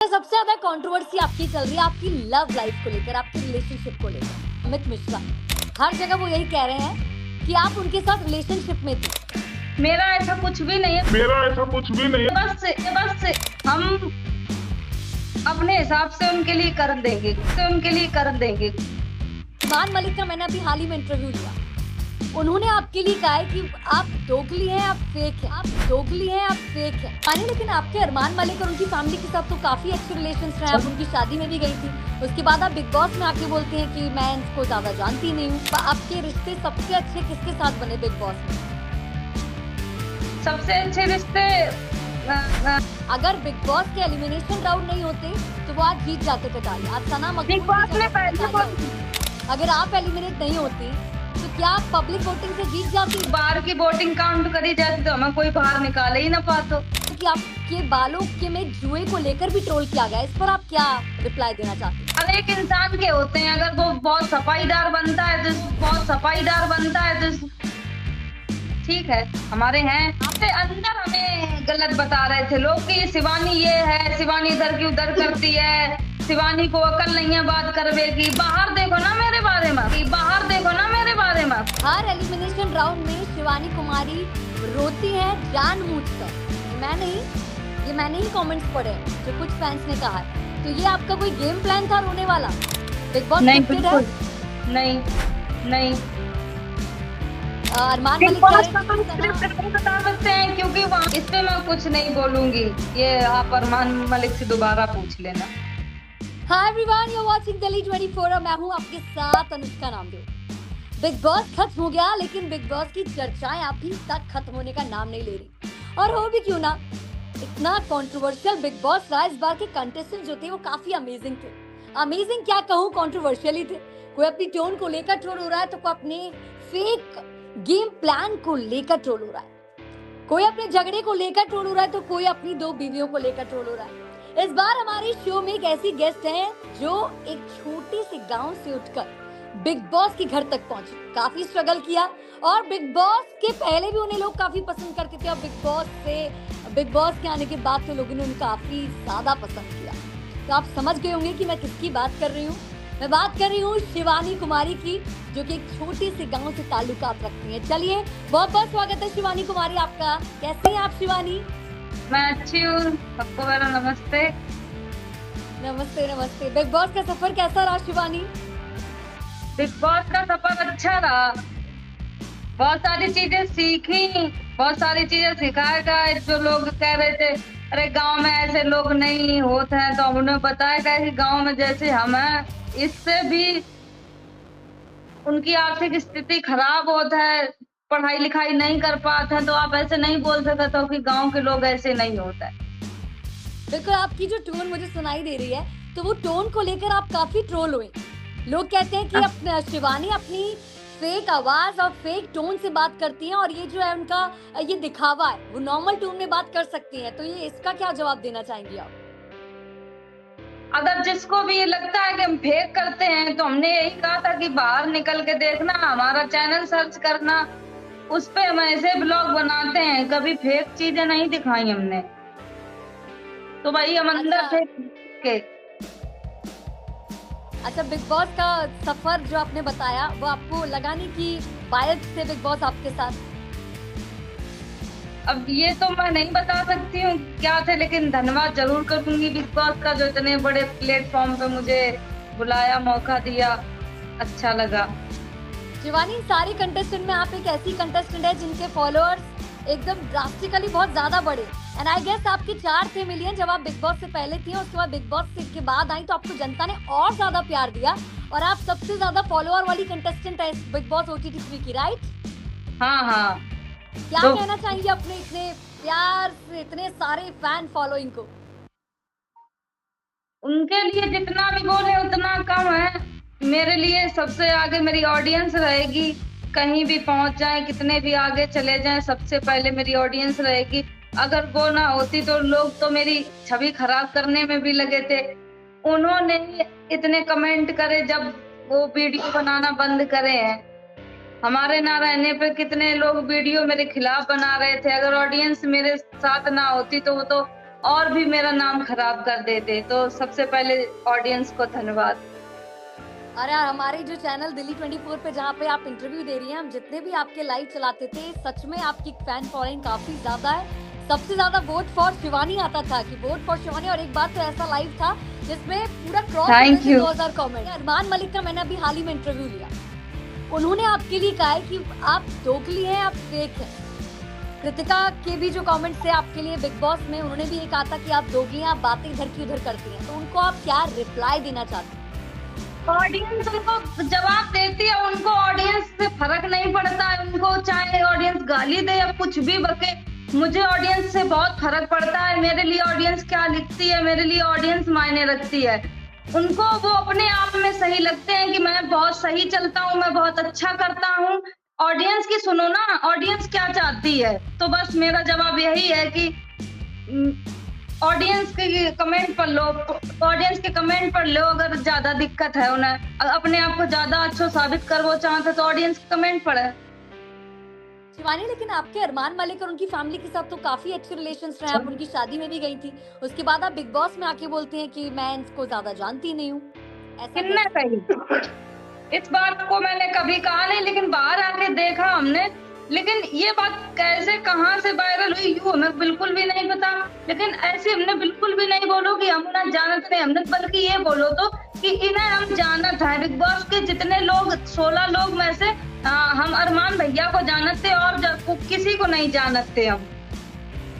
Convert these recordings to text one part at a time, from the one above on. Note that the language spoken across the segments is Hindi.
सबसे ज्यादा कंट्रोवर्सी आपकी चल रही है आपकी लव लाइफ को लेकर, आपकी रिलेशनशिप को लेकर। अमित मिश्रा हर जगह वो यही कह रहे हैं कि आप उनके साथ रिलेशनशिप में थे। मेरा ऐसा कुछ भी नहीं है, बस हम अपने हिसाब से उनके लिए कर देंगे। इरमान मलिक का मैंने अभी हाल ही में इंटरव्यू लिया, उन्होंने आपके लिए कहा है कि आप दोगली हैं, आप फेक हैं, मानिए। लेकिन आपके अरमान मलिक और उनकी फैमिली के साथ तो काफी अच्छे रिलेशंस रहे, आप उनकी शादी में भी गई थी। उसके बाद आप बिग बॉस में आके बोलते हैं कि मैं इनको ज्यादा जानती नहीं हूँ। आपके रिश्ते सबसे अच्छे किसके साथ बने बिग बॉस में? सबसे अच्छे रिश्ते अगर बिग बॉस के एलिमिनेशन राउंड नहीं होते तो वो आज जीत जाते कटारी। आज सना बिग बॉस में अगर आप एलिमिनेट नहीं होती तो क्या आप पब्लिक वोटिंग से जीत जाती? बाहर की वोटिंग काउंट करी जाती तो हमें कोई बाहर निकाले ही ना पाता। कि आपके बालों के में जुए को लेकर भी ट्रोल किया गया, इस पर आप क्या रिप्लाई देना चाहते हैं? हर एक इंसान के होते हैं, अगर वो बहुत सफाईदार बनता है तो ठीक है। हमारे हैं आपके अंदर हमें गलत बता रहे थे लोग कि शिवानी ये है, शिवानी इधर की उधर करती है, शिवानी को अकल नहीं है बात करवे की। बाहर देखो ना मेरे बारे में, हर एलिमिनेशन राउंड में शिवानी कुमारी रोती है जानबूझकर। मैंने ही कमेंट्स पढ़े जो कुछ फैंस ने कहा है। तो ये आपका कोई गेम प्लान था रोने वाला? बिग बॉस स्क्रिप्टेड है? नहीं अरमान बिग मलिक बॉस का तो स्क्रिप्ट नहीं बता सकते हैं क्योंकि इस पे मैं कुछ नहीं बोलूंगी। ये आप अरमान मलिक से दोबारा पूछ लेना। Hi everyone, you are watching Delhi 24 और मैं हूं आपके साथ अनुष्का नामदेव। बिग बॉस खत्म हो गया, लेकिन बिग बॉस की चर्चाएं अभी तक खत्म होने का नाम नहीं ले रही। और हो भी क्यों ना, इतना कंट्रोवर्शियल बिग बॉस रहा। इस बार के कंटेस्टेंट जो थे वो काफी अमेजिंग थे। अमेजिंग क्या कहूँ, कंट्रोवर्शियल ही थे। कोई अपनी टोन को लेकर ट्रोल हो रहा है तो कोई अपने फेक गेम प्लान को लेकर ट्रोल हो रहा है, कोई अपने झगड़े को लेकर ट्रोल हो रहा है तो कोई अपनी 2 बीवियों को लेकर ट्रोल हो रहा है। इस बार हमारे शो में एक ऐसी गेस्ट हैं जो एक छोटे से गांव से उठकर बिग बॉस के घर तक पहुंची, काफी स्ट्रगल किया और बिग बॉस के पहले भी उन्हें लोग काफी पसंद करते थे और बिग बॉस के आने के बाद तो लोगों ने उन्हें काफी ज्यादा पसंद किया। तो आप समझ गए होंगे कि मैं किसकी बात कर रही हूँ। मैं बात कर रही हूँ शिवानी कुमारी की, जो कि एक छोटे से गांव से ताल्लुकात रखती हैं। चलिए, बहुत बहुत स्वागत है शिवानी कुमारी आपका। कैसे हैं आप शिवानी? मैं अच्छी हूँ, सबको मेरा नमस्ते। नमस्ते। बिग बॉस का सफर कैसा रहा शिवानी? बिग बॉस का सफर अच्छा रहा, बहुत सारी चीजें सीखी, बहुत सारी चीजें सिखाया गया। जो लोग कह रहे थे अरे गांव में ऐसे लोग नहीं होते हैं, तो उन्हें बताया गया कि गांव में जैसे हम हैं, इससे भी उनकी आर्थिक स्थिति खराब होता है, पढ़ाई लिखाई नहीं कर पाते हैं, तो आप ऐसे नहीं बोल सकते हो कि गांव के लोग ऐसे नहीं होते। बिल्कुल, आपकी जो टोन मुझे सुनाई दे रही है तो वो टोन को लेकर आप काफी ट्रोल हुए। लोग कहते हैं कि शिवानी अपनी फेक आवाज और फेक टोन से बात करती हैं और ये जो है उनका ये दिखावा है, वो नॉर्मल टोन में बात कर सकती हैं। तो ये इसका क्या जवाब देना चाहेंगी आप? अगर जिसको भी ये लगता है कि हम फेक करते हैं, तो हमने यही कहा था कि बाहर निकल के देखना, हमारा चैनल सर्च करना, उस पे हम ऐसे ब्लॉग बनाते हैं, कभी फेक चीजें नहीं दिखाई हमने। तो भाई हम अंदर थे के। अच्छा, बिग बॉस का सफर जो आपने बताया वो आपको लगा नहीं कि बायस थे बिग बॉस आपके साथ? अब ये तो मैं नहीं बता सकती हूँ क्या थे, लेकिन धन्यवाद जरूर करूंगी बिग बॉस का, जो इतने बड़े प्लेटफॉर्म पे मुझे बुलाया, मौका दिया, अच्छा लगा। शिवानी, सारे कंटेस्टेंट में आप एक ऐसी कंटेस्टेंट है जिनके फॉलोअर्स एकदम ड्रास्टिकली बहुत ज्यादा बढ़े। एंड आई गेस आपके 4 थे मिलियन जब आप बिग बॉस से पहले थी, उसके बाद बिग बॉस के बाद आई तो आपको जनता ने और ज्यादा प्यार दिया और आप सबसे ज्यादा फॉलोअर वाली कंटेस्टेंट है बिग बॉस OTT 3 की, राइट? हाँ। क्या कहना चाहेंगे अपने इतने प्यार से इतने सारे फैन फॉलोइंग को? उनके लिए जितना भी बोले उतना कम है। मेरे लिए सबसे आगे मेरी ऑडियंस रहेगी। कहीं भी पहुंच जाए, कितने भी आगे चले जाएं, सबसे पहले मेरी ऑडियंस रहेगी। अगर वो ना होती तो लोग तो मेरी छवि खराब करने में भी लगे थे। उन्होंने इतने कमेंट करे जब वो वीडियो बनाना बंद करे हैं। हमारे ना रहने पे कितने लोग वीडियो मेरे खिलाफ बना रहे थे। अगर ऑडियंस मेरे साथ ना होती तो वो तो और भी मेरा नाम खराब कर देते। तो सबसे पहले ऑडियंस को धन्यवाद। अरे यार, हमारे जो चैनल दिल्ली 24 पे जहाँ पे आप इंटरव्यू दे रही हैं, हम जितने भी आपके लाइव चलाते थे, सच में आपकी फैन फॉलोइंग काफी ज्यादा है। सबसे ज्यादा वोट फॉर शिवानी आता था कि वोट फॉर शिवानी, और एक बात तो ऐसा लाइव था जिसमें पूरा क्रॉस 2000 कमेंट। अरमान मलिक का मैंने अभी हाल ही में इंटरव्यू लिया, उन्होंने आपके लिए कहा है कि आप दोगली हैं, आप फेक हैं। कृतिका के भी जो कमेंट्स थे आपके लिए बिग बॉस में, उन्होंने भी ये कहा था कि आप दोगली हैं, आप बातें इधर की उधर करती हैं। तो उनको आप क्या रिप्लाई देना चाहते हैं? ऑडियंस उनको जवाब देती है, उनको ऑडियंस से फर्क नहीं पड़ता है। उनको चाहे ऑडियंस गाली दे या कुछ भी बके, मुझे ऑडियंस से बहुत फर्क पड़ता है। मेरे लिए ऑडियंस क्या लिखती है, मेरे लिए ऑडियंस मायने रखती है। उनको वो अपने आप में सही लगते हैं कि मैं बहुत सही चलता हूँ, मैं बहुत अच्छा करता हूँ। ऑडियंस की सुनो ना, ऑडियंस क्या चाहती है। तो बस मेरा जवाब यही है कि ऑडियंस के कमेंट पढ़ लो, ऑडियंस के कमेंट पढ़ लो। अगर ज्यादा दिक्कत है उन्हें, अपने आप को ज्यादा अच्छा साबित कर वो चाहते तो ऑडियंस के कमेंट पढ़े। शिवानी, लेकिन आपके अरमान मलिक और उनकी फैमिली के साथ तो काफी अच्छे रिलेशंस रहे, आप उनकी शादी में भी गई थी, उसके बाद आप बिग बॉस में आके बोलती हैं कि मैं इनको ज्यादा जानती नहीं हूँ। किसने कही? इस बात को मैंने कभी कहा नहीं, लेकिन बाहर आके देखा हमने। लेकिन ये बात कैसे कहाँ से वायरल हुई यूँ हमें बिल्कुल भी नहीं पता। लेकिन ऐसे हमने बिल्कुल भी नहीं बोलो कि हम उन्हें जानते नहीं, हमने बल्कि ये बोलो तो कि इन्हें हम जानत है। बिग बॉस के जितने लोग 16 लोग में से हम अरमान भैया को जानते और किसी को नहीं जानते हम।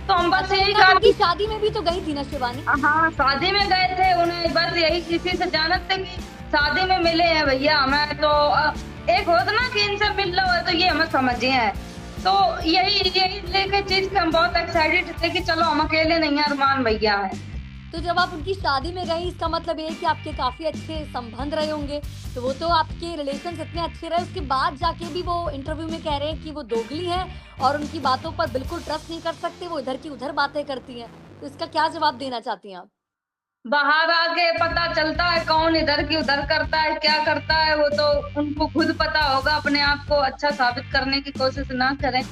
तो हम बस यही कहा कि शादी में भी तो गई थी ना शिवानी? हाँ, शादी में गए थे, उन्हें बस यही किसी से जानते कि शादी में मिले हैं भैया हमें। तो एक होता ना कि इनसे मिल लो है तो ये हमें समझे हैं। तो यही लेके चीज के हम बहुत एक्साइटेड थे कि चलो हम अकेले नहीं है, अरमान भैया है। तो जब आप उनकी शादी में गई, इसका मतलब ये है कि आपके काफी अच्छे संबंध रहे होंगे। तो वो तो आपके रिलेशन इतने अच्छे रहे, उसके बाद जाके भी वो इंटरव्यू में कह रहे हैं कि वो दोगली हैं और उनकी बातों पर बिल्कुल ट्रस्ट नहीं कर सकते, वो इधर की उधर बातें करती हैं। तो इसका क्या जवाब देना चाहती हैं आप? बाहर आके पता चलता है कौन इधर की उधर करता है, क्या करता है। वो तो उनको खुद पता होगा, अपने आप को अच्छा साबित करने की कोशिश ना करें।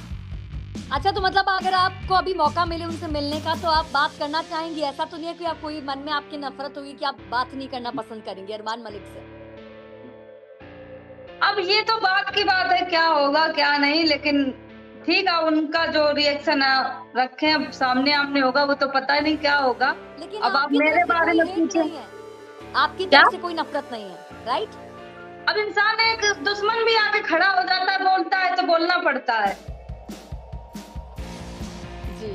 अच्छा, तो मतलब अगर आपको अभी मौका मिले उनसे मिलने का तो आप बात करना चाहेंगी? ऐसा तो नहीं है कि आप कोई मन में आपकी नफरत होगी कि आप बात नहीं करना पसंद करेंगे अरमान मलिक से? अब ये तो बात की बात है, क्या होगा क्या नहीं। लेकिन ठीक है, उनका जो रिएक्शन रखे हैं सामने आमने होगा, वो तो पता नहीं क्या होगा। लेकिन अब आप मेरे बारे में पूछे, आपकी तरफ से कोई नफरत नहीं है, राइट? अब इंसान एक दुश्मन भी आके खड़ा हो जाता है, बोलता है तो बोलना पड़ता है जी।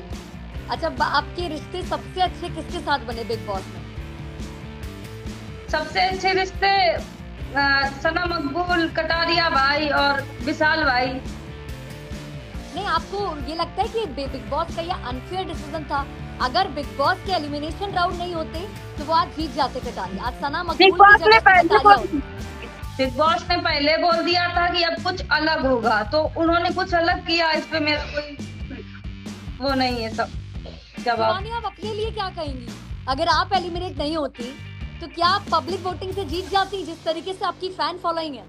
अच्छा, आपके रिश्ते सबसे अच्छे किसके साथ बने बिग बॉस में? सबसे अच्छे रिश्ते सना मकबूल, कटारिया भाई और विशाल भाई। नहीं, आपको ये लगता है कि बिग बॉस का ये अनफेयर डिसीजन था? अगर बिग बॉस के एलिमिनेशन राउंड नहीं होते तो वो आज जीत जाते कटारिया। आज सना मकबूल बिग बॉस ने पहले बोल दिया था कि अब कुछ अलग होगा, तो उन्होंने कुछ अलग किया। इस पे मेरा कोई वो नहीं है सब जवाब। आप अपने लिए क्या कहेंगी? अगर आप एलिमिनेट नहीं होती तो क्या आप पब्लिक वोटिंग से जीत जाती, जिस तरीके से आपकी फैन फॉलोइंग है?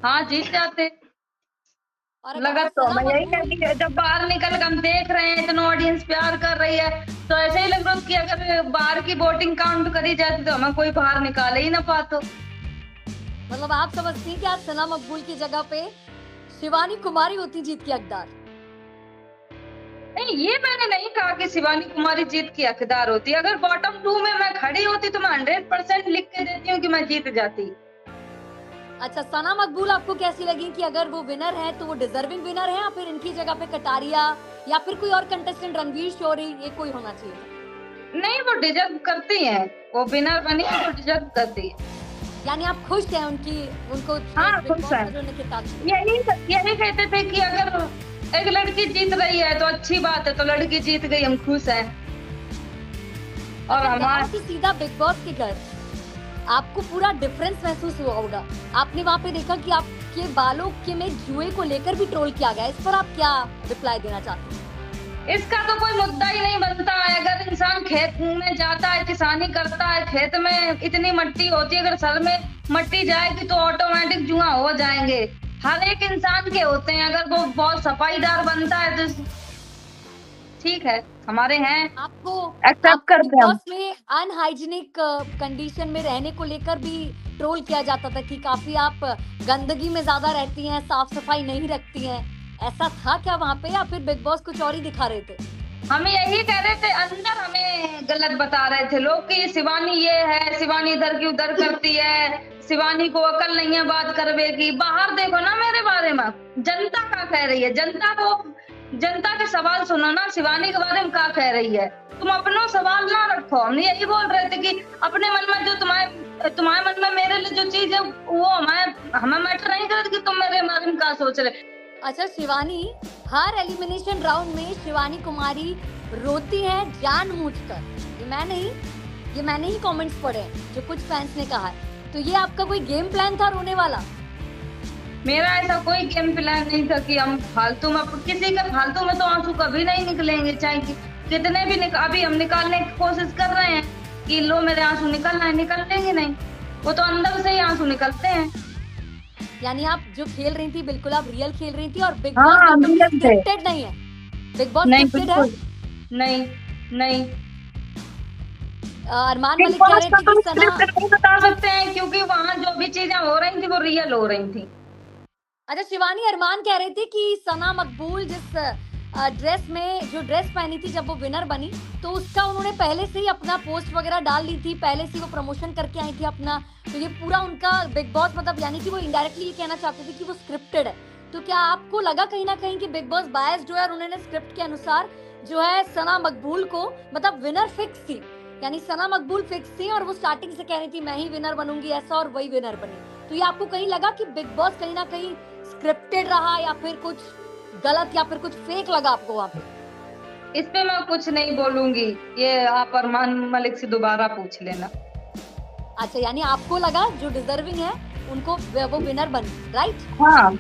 हाँ, जीत जाते। और लगा तो मैं यही कहती है, जब बाहर निकल कर हम देख रहे हैं इतना ऑडियंस प्यार कर रही है, तो ऐसे ही लग रहा है कि अगर बाहर की वोटिंग काउंट करी जाती तो हमें कोई बाहर निकाले ही ना पातो। मतलब आप समझती हैं कि आज सना मकबूल की जगह पे शिवानी कुमारी होती जीत की हकदार? नहीं, ये मैंने नहीं कहा कि शिवानी कुमारी जीत की हकदार होती। अगर बॉटम 2 में मैं खड़ी होती तो मैं 100% लिख के देती हूँ कि मैं जीत जाती। अच्छा, सना मकबूल आपको कैसी लगी कि अगर वो विनर है तो वो डिजर्विंग विनर है, या फिर इनकी जगह पे कटारिया या फिर कोई और कंटेस्टेंट, रणवीर शोरी, ये कोई होना चाहिए? नहीं, वो डिजर्व करती हैं, वो विनर बनी है तो डिजर्व करती है। यानी आप खुश हैं उनको? हाँ, खुश है। यही कहते थे कि अगर एक लड़की जीत रही है तो अच्छी बात है, तो लड़की जीत गई, हम खुश हैं। और हमारे सीधा बिग बॉस के घर आपको पूरा डिफरेंस महसूस हुआ होगा। आपने वहाँ पे देखा कि आपके बालों के में जुए को लेकर भी ट्रोल किया गया। इस पर आप क्या रिप्लाई देना चाहते हैं? इसका तो कोई मुद्दा ही नहीं बनता है। अगर इंसान खेत में जाता है, किसानी करता है, खेत में इतनी मट्टी होती है, अगर सर में मट्टी जाएगी तो ऑटोमेटिक जुआ हो जाएंगे। हर एक इंसान के होते हैं। अगर वो बहुत सफाईदार बनता है तो ठीक है। हमारे हैं, आपको एक्सेप्ट आपको बिग करते हैं हम। बॉस में अनहाइजीनिक कंडीशन में रहने को लेकर भी ट्रोल किया जाता था कि काफी आप गंदगी में ज्यादा रहती हैं, साफ सफाई नहीं रखती हैं। ऐसा था क्या वहां पे, या फिर बिग बॉस कुछ और ही दिखा रहे थे? हम यही कह रहे थे, अंदर हमें गलत बता रहे थे लोग कि शिवानी ये है, शिवानी इधर की उधर करती है, शिवानी को अकल नहीं है बात करवे की। बाहर देखो ना मेरे बारे में, जनता क्या कह रही है, जनता के सवाल सुनो ना, शिवानी के बारे में क्या कह रही है। तुम अपना सवाल ना रखो। हम यही बोल रहे थे कि अपने मन में जो तुम्हारे मन में मेरे लिए जो चीज है वो हमें मैटर नहीं करती कि तुम मेरे बारे में क्या सोच रहे। अच्छा शिवानी, हर एलिमिनेशन राउंड में शिवानी कुमारी रोती है जानबूझकर। ये मैंने ही कमेंट्स पढ़े हैं जो कुछ फैंस ने कहा है। तो ये आपका कोई गेम प्लान था रोने वाला? मेरा ऐसा कोई गेम प्लान नहीं था कि हम फालतू में, किसी के फालतू में तो आंसू कभी नहीं निकलेंगे, चाहे कितने भी अभी हम निकालने की कोशिश कर रहे हैं कि लो मेरे आंसू निकलना है, निकलेंगे नहीं। वो तो अंदर से ही आंसू निकलते हैं। यानी आप जो खेल रही थी बिल्कुल आप रियल खेल रही थी, और बिग हाँ, बॉस रियल थे। स्क्रिप्टेड नहीं है? बिग बॉस नहीं, स्क्रिप्टेड है? बिल्कुल नहीं, नहीं। अरमान बिग मलिक कह बॉस रहे का थे तो कि सना, स्क्रिप्ट नहीं बता सकते हैं क्योंकि वहां जो भी चीजें हो रही थी वो रियल हो रही थी। अच्छा शिवानी, अरमान कह रहे थे कि सना मकबूल जिस ड्रेस पहनी थी जब वो विनर बनी, तो उसका उन्होंने पहले से ही अपना पोस्ट वगैरह डाल ली थी, पहले से वो प्रमोशन करके आई थी अपना। तो ये पूरा उनका बिग बॉस मतलब, यानी कि वो इनडायरेक्टली ये कहना चाहते थे कि वो स्क्रिप्टेड है। तो क्या आपको लगा कहीं ना कहीं कि बिग बॉस बायस जो है, उन्होंने स्क्रिप्ट के अनुसार जो है सना मकबूल को, मतलब विनर फिक्स थी, यानी सना मकबूल फिक्स थी और वो स्टार्टिंग से कह रही थी मैं ही विनर बनूंगी ऐसा, और वही विनर बनी। तो ये आपको कहीं लगा कि बिग बॉस कहीं ना कहीं स्क्रिप्टेड रहा, या फिर कुछ गलत, या फिर कुछ फेक लगा आपको वहां पे? इस पे मैं कुछ नहीं बोलूंगी, ये आप अरमान मलिक से दोबारा पूछ लेना। अच्छा, यानी आपको लगा जो डिजर्विंग है उनको वो विनर बनी, राइट? हाँ।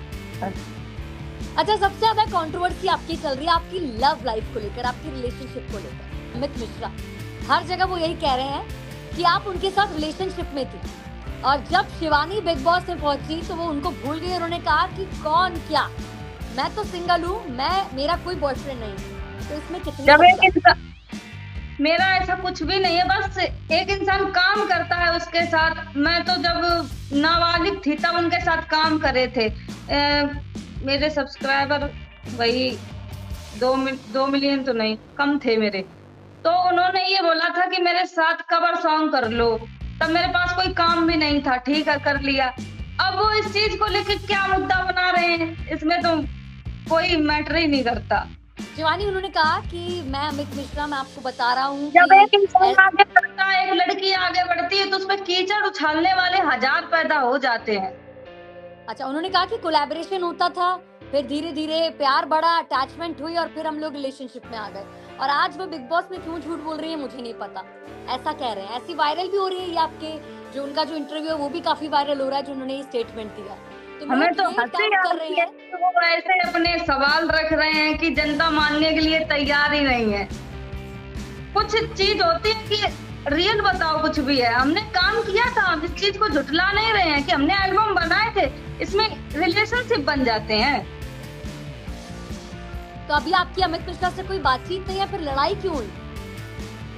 अच्छा, सबसे ज्यादा कंट्रोवर्सी आपकी चल रही है आपकी लव लाइफ को लेकर, आपकी रिलेशनशिप को लेकर। अमित मिश्रा हर जगह वो यही कह रहे हैं कि आप उनके साथ रिलेशनशिप में थी, और जब शिवानी बिग बॉस में पहुंची तो वो उनको भूल गई। उन्होंने कहा कि कौन क्या, मैं तो सिंगल हूँ, मेरा कोई बॉयफ्रेंड नहीं है। तो इसमें कितनी मेरा ऐसा कुछ भी नहीं है, बस एक इंसान काम करता है उसके साथ। मैं तो जब नाबालिग थी तब उनके साथ काम करे थे। मेरे सब्सक्राइबर वही 2 मिलियन तो नहीं, कम थे मेरे। तो उन्होंने ये बोला था कि मेरे साथ कवर सॉन्ग कर लो, तब मेरे पास कोई काम भी नहीं था, ठीक है कर लिया। अब वो इस चीज को लेकर क्या मुद्दा बना रहे हैं, इसमें तो कोई मैटर ही नहीं करता। शिवानी, उन्होंने कहा कि मैं अमित मिश्रा, मैं आपको बता रहा हूँ जब एक इंसान आगे बढ़ता है, एक लड़की आगे बढ़ती है, तो उसमें कीचड़ उछालने वाले हजार पैदा हो जाते हैं। अच्छा, उन्होंने कहा कि कोलैबोरेशन होता था, फिर धीरे धीरे प्यार बढ़ा, अटैचमेंट हुई, और फिर हम लोग रिलेशनशिप में आ गए। और आज वो बिग बॉस में क्यों झूठ बोल रही है मुझे नहीं पता, ऐसा कह रहे हैं। ऐसी वायरल भी हो रही है ये आपके जो उनका जो इंटरव्यू है वो भी काफी वायरल हो रहा है, जो उन्होंने ये स्टेटमेंट दिया। तो हमें तो लोग ये हंसी डाउट कर आती रहे है हैं कि वो ऐसे अपने सवाल रख रहे हैं कि जनता मानने के लिए तैयार ही नहीं है। कुछ चीज होती है कि रियल बताओ, कुछ भी है हमने काम किया था, हम इस चीज को झुठला नहीं रहे हैं कि हमने एल्बम बनाए थे, इसमें रिलेशनशिप बन जाते हैं। तो अभी आपकी अमित मिश्रा से कोई बातचीत नहीं है, फिर लड़ाई क्यों हुई?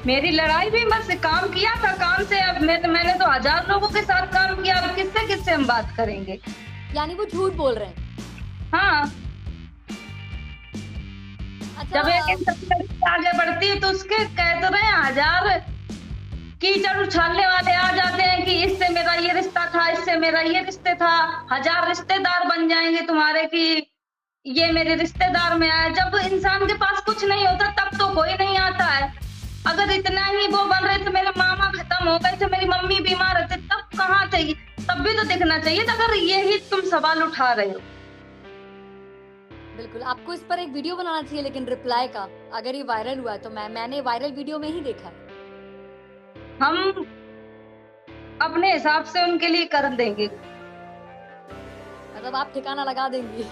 मेरी लड़ाई भी बस काम किया था, काम से अब मैंने तो 1000 लोगों के साथ काम किया, अब किससे हम बात करेंगे। यानी वो झूठ बोल रहे हैं? हाँ। अच्छा, जब एक लड़की आगे बढ़ती है तो उसके कहते रहे हजार कीचड़ उछालने वाले आ जाते हैं कि इससे मेरा ये रिश्ता था, इससे मेरा ये रिश्ते था। हजार रिश्तेदार बन जाएंगे तुम्हारे कि ये मेरे रिश्तेदार में आए। जब इंसान के पास कुछ नहीं होता तब तो कोई नहीं आता है। अगर इतना ही वो बन रहे थे, मेरे मामा खत्म हो गए थे, मेरी मम्मी बीमार थे, तब कहाँ थे, तब भी तो दिखना चाहिए था, अगर यही तुम सवाल उठा रहे हो। बिल्कुल, आपको इस पर एक वीडियो बनाना चाहिए लेकिन रिप्लाई का, अगर ये वायरल हुआ है तो। मैंने वायरल वीडियो में ही देखा है। हम अपने हिसाब से उनके लिए कर देंगे, मतलब आप ठिकाना लगा देंगी।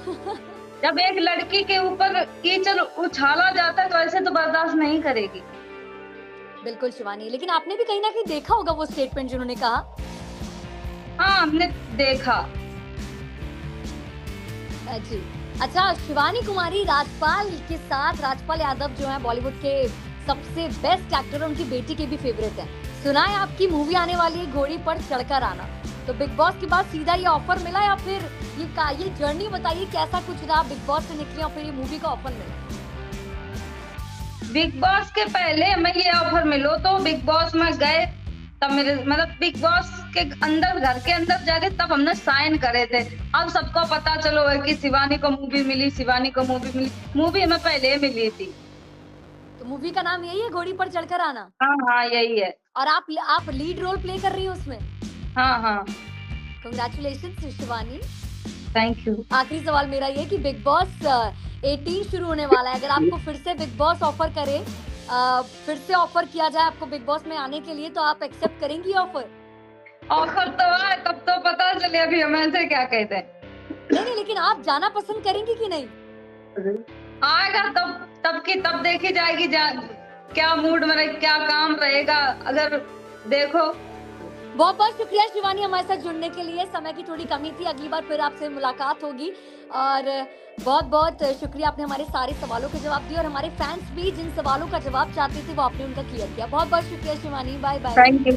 जब एक लड़की के ऊपर कीचड़ उछाला जाता है तो ऐसे तो बर्दाश्त नहीं करेगी। बिल्कुल शिवानी, लेकिन आपने भी कहीं ना कहीं देखा होगा वो स्टेटमेंट जिन्होंने कहा। हाँ, हमने देखा जी। अच्छा, शिवानी कुमारी राजपाल के साथ, राजपाल यादव जो है बॉलीवुड के सबसे बेस्ट एक्टर उनकी बेटी के भी फेवरेट हैं। सुना है आपकी मूवी आने वाली है घोड़ी पर चढ़कर आना, तो बिग बॉस के बाद सीधा ये ऑफर मिला या फिर ये जर्नी बताइए कैसा कुछ रहा, बिग बॉस से निकले और फिर ये मूवी का ऑफर मिला? बिग बॉस के पहले हमें ये ऑफर मिलो तो बिग बॉस में गए, तब मेरे मतलब बिग बॉस के अंदर, घर के अंदर जाके तब हमने साइन करे थे। अब सबको पता चलो है कि शिवानी को मूवी मिली, शिवानी को मूवी मिली। मूवी हमें पहले मिली थी। तो मूवी का नाम यही है घोड़ी पर चढ़कर आना? हाँ हाँ यही है। और आप लीड रोल प्ले कर रही हो उसमें? हाँ हाँ। कांग्रेचुलेशंस शिवानी। Thank you. आखिरी सवाल मेरा ये कि बिग बॉस 18 शुरू होने वाला है, अगर आपको फिर से बिग बॉस ऑफर करे, फिर से ऑफर किया जाए आपको बिग बॉस में आने के लिए, तो आप एक्सेप्ट करेंगी ऑफर? ऑफर तो आए तब तो पता चले, अभी हम ऐसे क्या कहते हैं। नहीं, लेकिन आप जाना पसंद करेंगी कि नहीं? आएगा तब की तब देखी जाएगी, क्या मूड में रहे, क्या काम रहेगा। अगर देखो। बहुत बहुत शुक्रिया शिवानी हमारे साथ जुड़ने के लिए। समय की थोड़ी कमी थी, अगली बार फिर आपसे मुलाकात होगी। और बहुत बहुत शुक्रिया, आपने हमारे सारे सवालों के जवाब दिए और हमारे फैंस भी जिन सवालों का जवाब चाहते थे वो आपने उनका क्लियर किया। बहुत बहुत शुक्रिया Shivani, bye bye. Thank you.